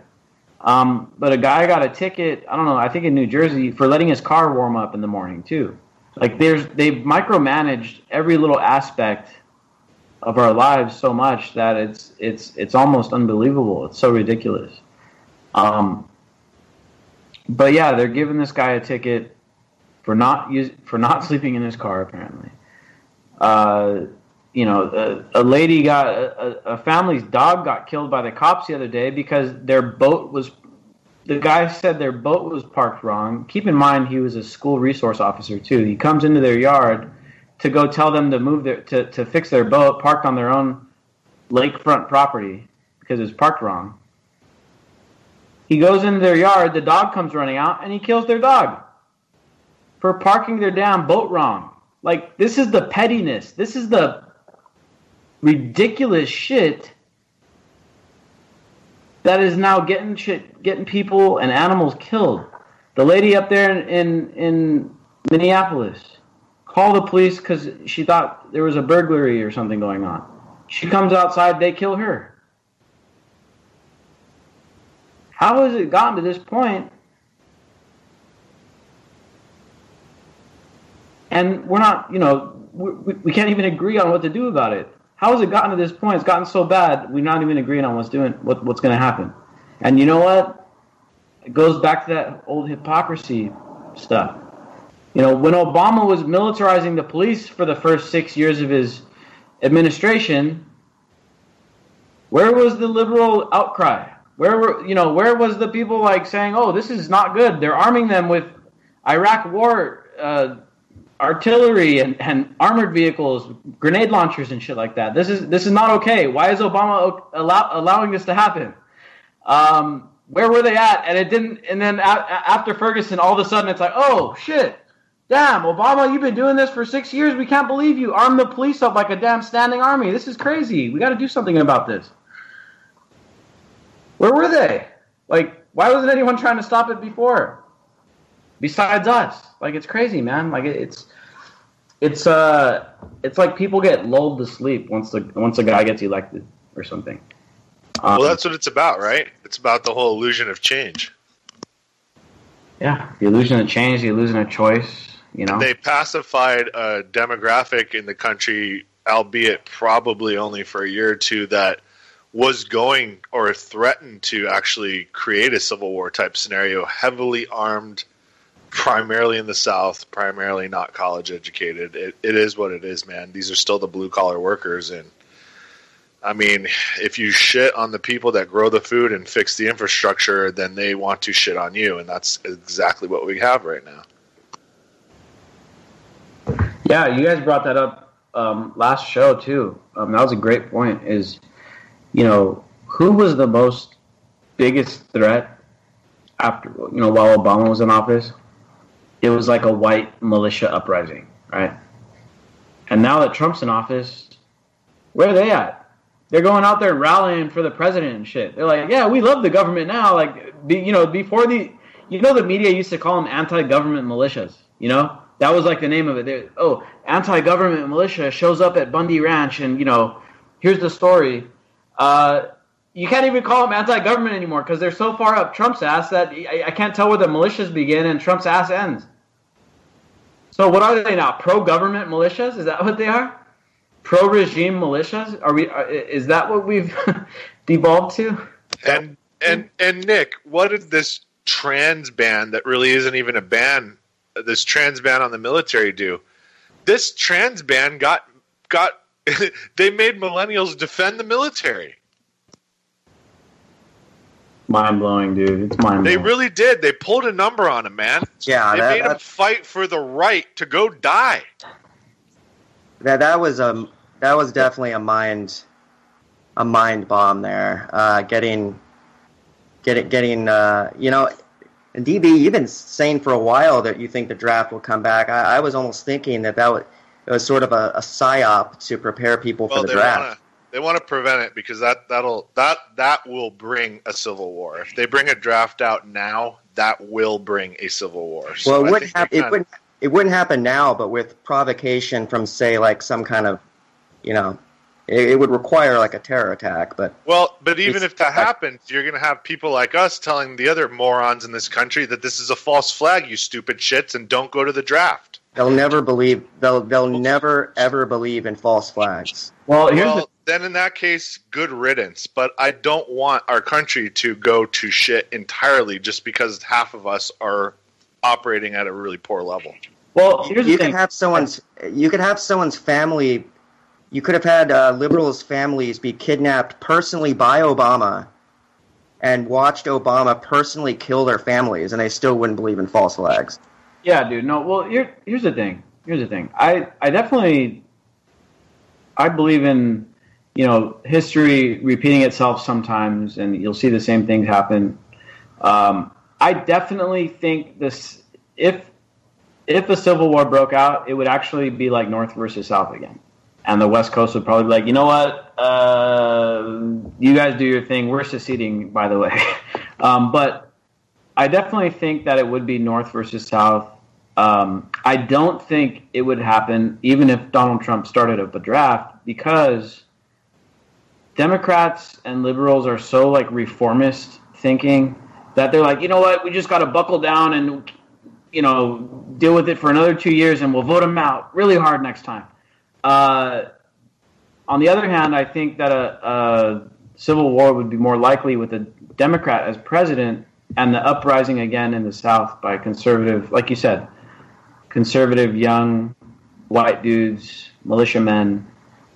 But a guy got a ticket, I don't know, I think in New Jersey, for letting his car warm up in the morning too. Like, they've micromanaged every little aspect of our lives so much that it's almost unbelievable. It's so ridiculous. But yeah, they're giving this guy a ticket for not sleeping in his car, apparently. A lady a family's dog got killed by the cops the other day because the guy said their boat was parked wrong. Keep in mind, he was a school resource officer too. He comes into their yard to go tell them to move to fix their boat parked on their own lakefront property because it's parked wrong. He goes into their yard, the dog comes running out, and he kills their dog for parking their damn boat wrong. Like, this is the pettiness. This is the ridiculous shit that is now getting people and animals killed. The lady up there in Minneapolis called the police because she thought there was a burglary or something going on. She comes outside, they kill her. How has it gotten to this point? And we're not, we can't even agree on what to do about it. How has it gotten to this point? It's gotten so bad, we're not even agreeing on what's going to happen. And you know what? It goes back to that old hypocrisy stuff. When Obama was militarizing the police for the first 6 years of his administration, where was the liberal outcry? Where was the people like saying, "Oh, this is not good. They're arming them with Iraq war artillery and armored vehicles, grenade launchers and shit like that. This is not okay. Why is Obama allowing this to happen?" Where were they at? And it didn't. And then after Ferguson, all of a sudden it's like, "Oh shit, damn, Obama, you've been doing this for 6 years. We can't believe you armed the police up like a damn standing army. This is crazy. We got to do something about this." Where were they? Like, why wasn't anyone trying to stop it before? Besides us. Like, it's crazy, man. Like, it's like people get lulled to sleep once a guy gets elected or something. Well, that's what it's about, right? It's about the whole illusion of change. Yeah, the illusion of change, the illusion of choice, They pacified a demographic in the country, albeit probably only for a year or two, that was going or threatened to actually create a civil war type scenario, heavily armed, primarily in the South, primarily not college educated. It is what it is, man. These are still the blue collar workers. And I mean, if you shit on the people that grow the food and fix the infrastructure, then they want to shit on you. And that's exactly what we have right now. Yeah, you guys brought that up last show too. That was a great point. Who was the biggest threat after, while Obama was in office? It was like a white militia uprising, right? And now that Trump's in office, where are they at? They're going out there rallying for the president and shit. They're like, yeah, we love the government now. Like, before the media used to call them anti-government militias, That was like the name of it. Anti-government militia shows up at Bundy Ranch and, here's the story. You can't even call them anti-government anymore because they're so far up Trump's ass that I can't tell where the militias begin and Trump's ass ends. So what are they now? Pro-government militias? Is that what they are? Pro-regime militias? Is that what we've devolved to? And Nick, what did this trans ban that really isn't even a ban, this trans ban on the military do? this trans ban got they made millennials defend the military. Mind blowing, dude. It's mind blowing. They really did. They pulled a number on him, man. Yeah, they made him fight for the right to go die. That was definitely a mind bomb there. Getting you know, and DB, you've been saying for a while that you think the draft will come back. I was almost thinking it was sort of a psyop to prepare people for the draft. They want to prevent it because that will bring a civil war. If they bring a draft out now, that will bring a civil war. So well, it wouldn't happen now, but with provocation from, say, like some kind of, you know, it would require like a terror attack. But even if that happens, you're going to have people like us telling the other morons in this country that this is a false flag, you stupid shits, and don't go to the draft. They'll never believe. They'll never ever believe in false flags. Well, then in that case, good riddance. But I don't want our country to go to shit entirely just because half of us are operating at a really poor level. Well, you could have someone's family. You could have had liberals' families be kidnapped personally by Obama and watched Obama personally kill their families, and they still wouldn't believe in false flags. Yeah, dude. No, well, here's the thing. I definitely believe in, you know, history repeating itself sometimes, and you'll see the same things happen. I definitely think this if a civil war broke out, it would actually be like North versus South again. And the West Coast would probably be like, you know what, you guys do your thing. We're seceding, by the way. But I definitely think that it would be North versus South. I don't think it would happen even if Donald Trump started up a draft, because Democrats and liberals are so like reformist thinking that they're like, you know what, we just got to buckle down and, you know, deal with it for another 2 years and we'll vote them out really hard next time. On the other hand, I think that a civil war would be more likely with a Democrat as president and the uprising again in the South by conservative, like you said, conservative young white dudes, militiamen,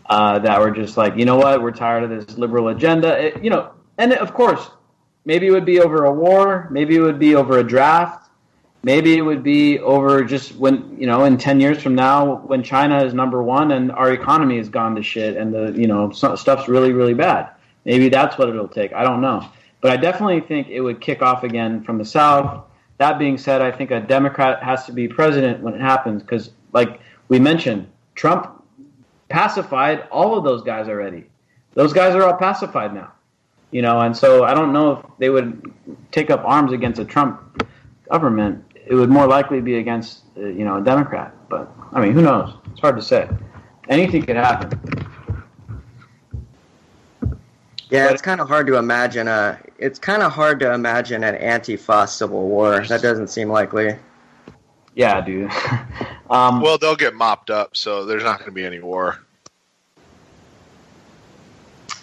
that were just like, you know what, we're tired of this liberal agenda. You know, and of course, maybe it would be over a war, maybe it would be over a draft. Maybe it would be over just when, you know, in 10 years from now, when China is number one and our economy has gone to shit and the, you know, stuff's really, really bad. Maybe that's what it'll take. I don't know. But I definitely think it would kick off again from the South. That being said, I think a Democrat has to be president when it happens because, like we mentioned, Trump pacified all of those guys already. Those guys are all pacified now, you know, and so I don't know if they would take up arms against a Trump government. It would more likely be against, you know, a Democrat. But, I mean, who knows? It's hard to say. Anything could happen. Yeah, it's kind of hard to imagine an Antifa civil war. That doesn't seem likely. Yeah, dude. Well, they'll get mopped up, so there's not going to be any war.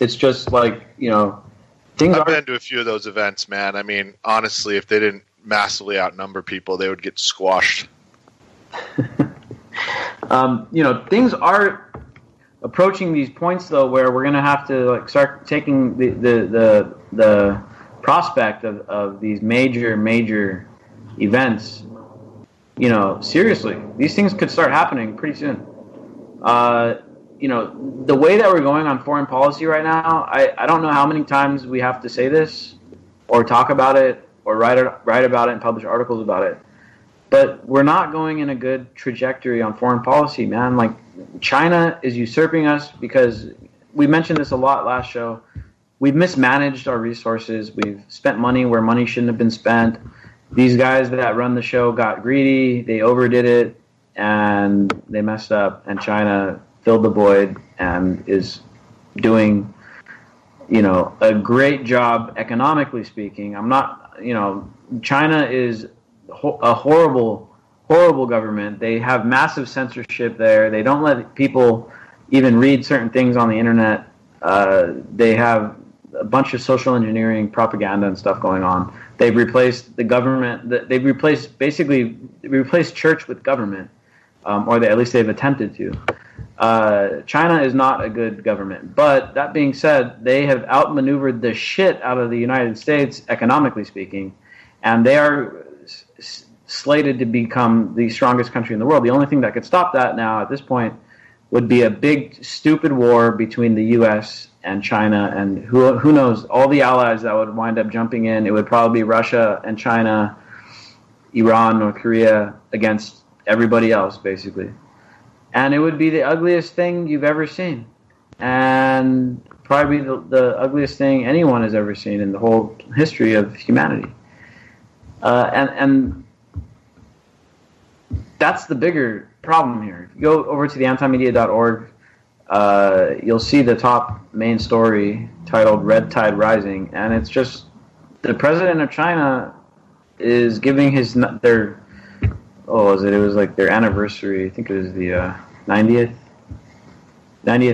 It's just like, you know, I've been to a few of those events, man. I mean, honestly, if they didn't massively outnumber people, they would get squashed. You know, things are approaching these points though where we're going to have to like start taking the prospect of these major events, you know, seriously. These things could start happening pretty soon. You know, the way that we're going on foreign policy right now, I don't know how many times we have to say this or talk about it or write about it and publish articles about it. But we're not going in a good trajectory on foreign policy, man. Like, China is usurping us because we mentioned this a lot last show. We've mismanaged our resources. We've spent money where money shouldn't have been spent. These guys that run the show got greedy. They overdid it, and they messed up. And China filled the void and is doing, you know, a great job economically speaking. I'm not... You know, China is a horrible government. They have massive censorship there. They don't let people even read certain things on the internet. They have a bunch of social engineering, propaganda, and stuff going on. They've replaced the government. They've replaced church with government. or at least they've attempted to. China is not a good government. But that being said, they have outmaneuvered the shit out of the United States, economically speaking, and they are slated to become the strongest country in the world. The only thing that could stop that now at this point would be a big, stupid war between the U.S. and China, and who knows, all the allies that would wind up jumping in. It would probably be Russia and China, Iran, North Korea against everybody else, basically. And it would be the ugliest thing you've ever seen. And probably the ugliest thing anyone has ever seen in the whole history of humanity. And that's the bigger problem here. If you go over to the antimedia.org, you'll see the top main story titled Red Tide Rising. And it's just the president of China is giving their anniversary. I think it was the 90th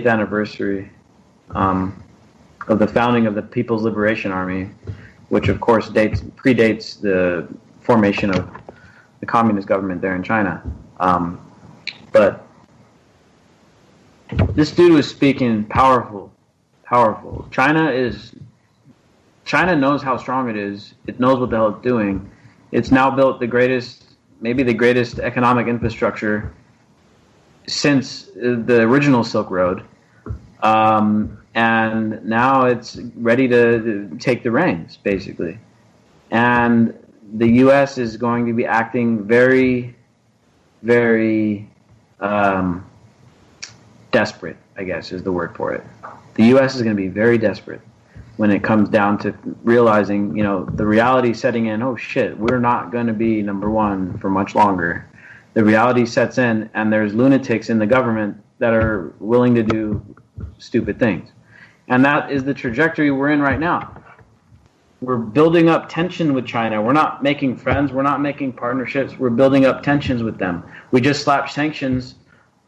anniversary of the founding of the People's Liberation Army, which of course predates the formation of the communist government there in China. But this dude was speaking powerful. China knows how strong it is. It knows what the hell it's doing. It's now built maybe the greatest economic infrastructure since the original Silk Road. And now it's ready to take the reins, basically. And the U.S. is going to be acting very, very desperate, I guess is the word for it. The U.S. is going to be very desperate when it comes down to realizing, the reality setting in, oh shit, we're not going to be number one for much longer. The reality sets in, and there's lunatics in the government that are willing to do stupid things. And that is the trajectory we're in right now. We're building up tension with China. We're not making friends. We're not making partnerships. We're building up tensions with them. We just slapped sanctions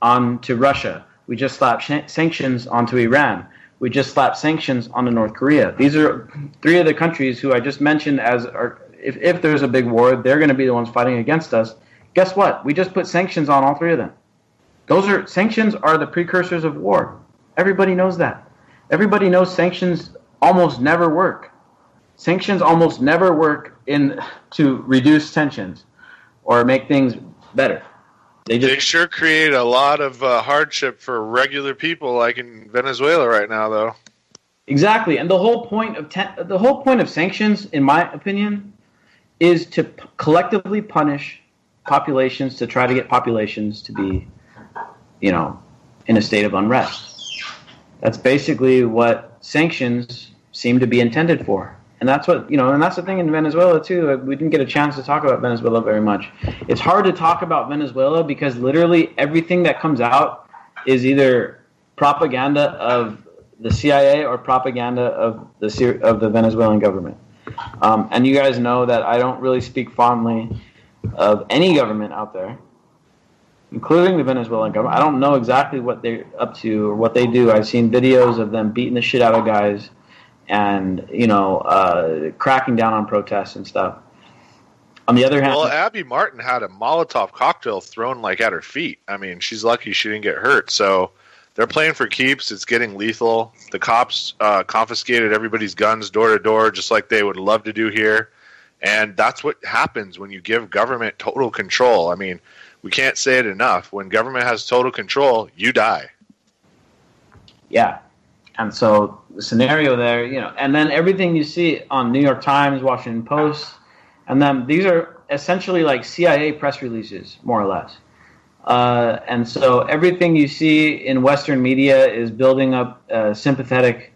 onto Russia. We just slapped sanctions onto Iran. We just slapped sanctions onto North Korea. These are three of the countries who I just mentioned if there's a big war, they're going to be the ones fighting against us. Guess what? We just put sanctions on all three of them. Sanctions are the precursors of war. Everybody knows that. Everybody knows sanctions almost never work. Sanctions almost never work to reduce tensions or make things better. They sure create a lot of hardship for regular people, like in Venezuela right now, though. Exactly, and the whole point of sanctions, in my opinion, is to collectively punish populations, to try to get populations to be, in a state of unrest. That's basically what sanctions seem to be intended for. And that's what, and that's the thing in Venezuela, too. We didn't get a chance to talk about Venezuela very much. It's hard to talk about Venezuela because literally everything that comes out is either propaganda of the CIA or propaganda of the Venezuelan government. And you guys know that I don't really speak fondly of any government out there, including the Venezuelan government. I don't know exactly what they're up to or what they do. I've seen videos of them beating the shit out of guys and, cracking down on protests and stuff. On the other hand... Well, Abby Martin had a Molotov cocktail thrown, at her feet. I mean, she's lucky she didn't get hurt. So they're playing for keeps. It's getting lethal. The cops confiscated everybody's guns door to door, just like they would love to do here. And that's what happens when you give government total control. I mean, we can't say it enough. When government has total control, you die. Yeah. And so the scenario there, and then everything you see on New York Times, Washington Post, and then these are essentially like CIA press releases, more or less. And so everything you see in Western media is building up a sympathetic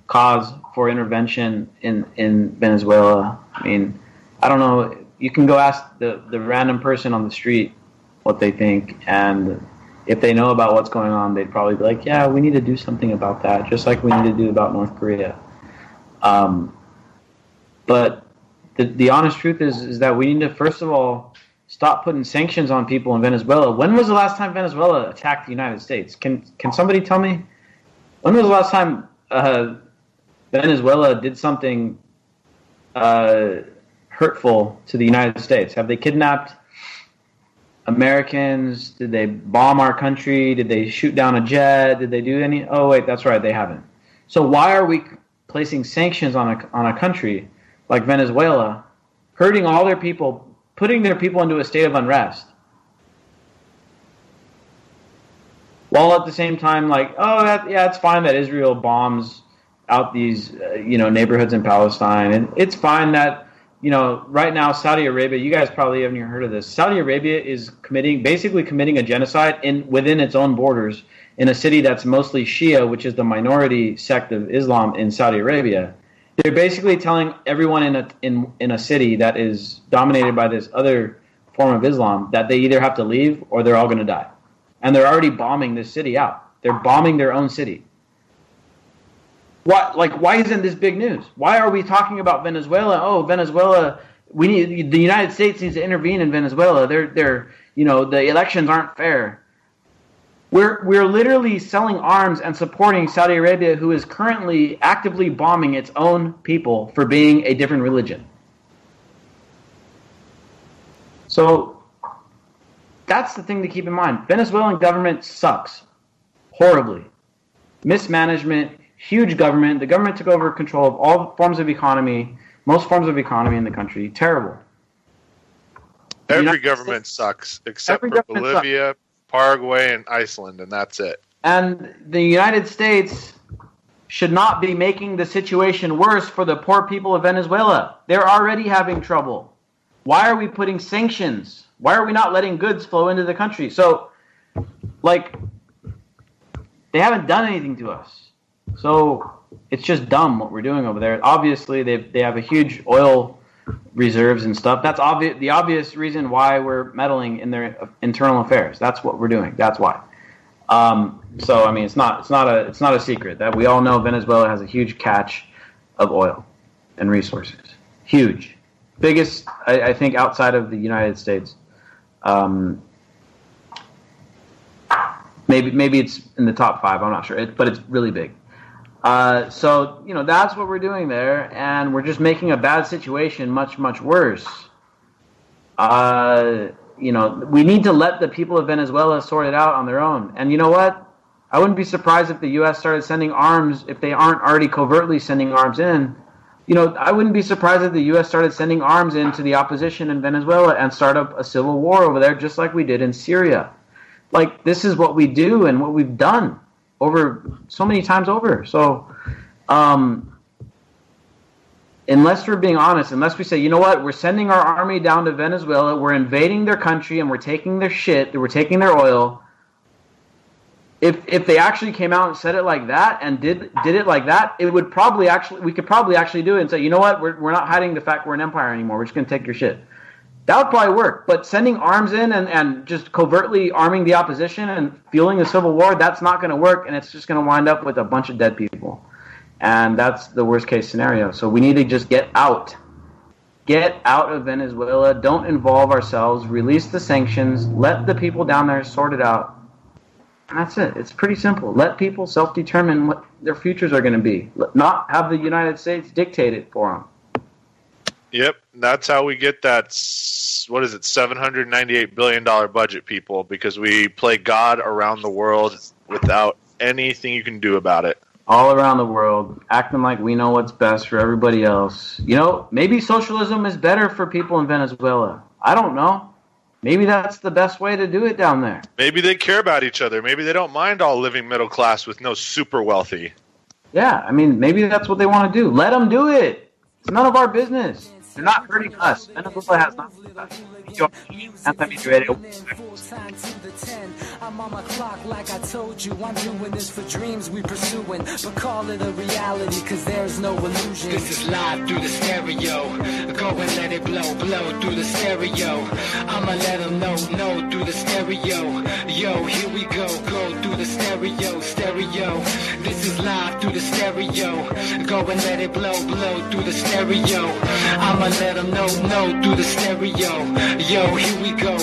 cause for intervention in Venezuela. I mean, I don't know. You can go ask the random person on the street what they think, and if they know about what's going on, they'd probably be like, yeah, we need to do something about that, just like we need to do about North Korea. But the honest truth is that we need to, first of all, stop putting sanctions on people in Venezuela. When was the last time Venezuela attacked the United States? Can somebody tell me? When was the last time Venezuela did something hurtful to the United States? Have they kidnapped Americans? Did they bomb our country? Did they shoot down a jet? Did they do any? Oh, wait, that's right, they haven't. So why are we placing sanctions on a country like Venezuela, hurting all their people, putting their people into a state of unrest, while at the same time, like, it's fine that Israel bombs out these neighborhoods in Palestine, and it's fine that right now Saudi Arabia, you guys probably haven't even heard of this. Saudi Arabia is basically committing a genocide within its own borders in a city that's mostly Shia, which is the minority sect of Islam in Saudi Arabia. They're basically telling everyone in a city that is dominated by this other form of Islam that they either have to leave or they're all going to die. And they're already bombing this city out. They're bombing their own city. Why isn't this big news? Why are we talking about Venezuela? Oh, Venezuela, the United States needs to intervene in Venezuela. The elections aren't fair. We're literally selling arms and supporting Saudi Arabia, who is currently actively bombing its own people for being a different religion. So that's the thing to keep in mind. Venezuelan government sucks horribly. Mismanagement, huge government. The government took over control of all forms of economy, most forms of economy in the country. Terrible. Every government sucks except for Bolivia, Paraguay, and Iceland, and that's it. And the United States should not be making the situation worse for the poor people of Venezuela. They're already having trouble. Why are we putting sanctions? Why are we not letting goods flow into the country? So, they haven't done anything to us. So it's just dumb what we're doing over there. Obviously, they have a huge oil reserves and stuff. That's obvious. The obvious reason why we're meddling in their internal affairs. That's what we're doing. That's why. So I mean, it's not a secret that we all know Venezuela has a huge catch of oil and resources. Huge, biggest I think outside of the United States. Maybe it's in the top 5. I'm not sure, but it's really big. So that's what we're doing there, and we're just making a bad situation much, much worse. We need to let the people of Venezuela sort it out on their own. And you know what? I wouldn't be surprised if the U.S. started sending arms, if they aren't already covertly sending arms in. I wouldn't be surprised if the U.S. started sending arms into the opposition in Venezuela and start up a civil war over there, just like we did in Syria. This is what we do and what we've done over so many times over. So, unless we're being honest, unless we say, you know what, we're sending our army down to Venezuela, we're invading their country, and we're taking their shit, we're taking their oil. If they actually came out and said it like that and did it like that, we could probably actually do it and say, you know what, we're not hiding the fact we're an empire anymore. We're just going to take your shit. That would probably work. But sending arms in and just covertly arming the opposition and fueling a civil war, that's not going to work, and it's just going to wind up with a bunch of dead people. And that's the worst case scenario. So we need to just get out. Get out of Venezuela. Don't involve ourselves. Release the sanctions. Let the people down there sort it out. And that's it. It's pretty simple. Let people self-determine what their futures are going to be. Not have the United States dictate it for them. Yep, that's how we get that, $798 billion budget, people, because we play God around the world without anything you can do about it. All around the world, acting like we know what's best for everybody else. Maybe socialism is better for people in Venezuela. I don't know. Maybe that's the best way to do it down there. Maybe they care about each other. Maybe they don't mind all living middle class with no super wealthy. Yeah, I mean, maybe that's what they want to do. Let them do it. It's none of our business. They're not hurting us. Venezuela has nothing to do with I'm on my clock like I told you. I'm doing this for dreams we pursuing. But call it a reality, cause there's no illusion. This is live through the stereo. Go and let it blow through the stereo. I'ma let them know through the stereo. Yo, here we go through the stereo. This is live through the stereo. Go and let it blow through the stereo. I'ma let them know through the stereo. Yo, here we go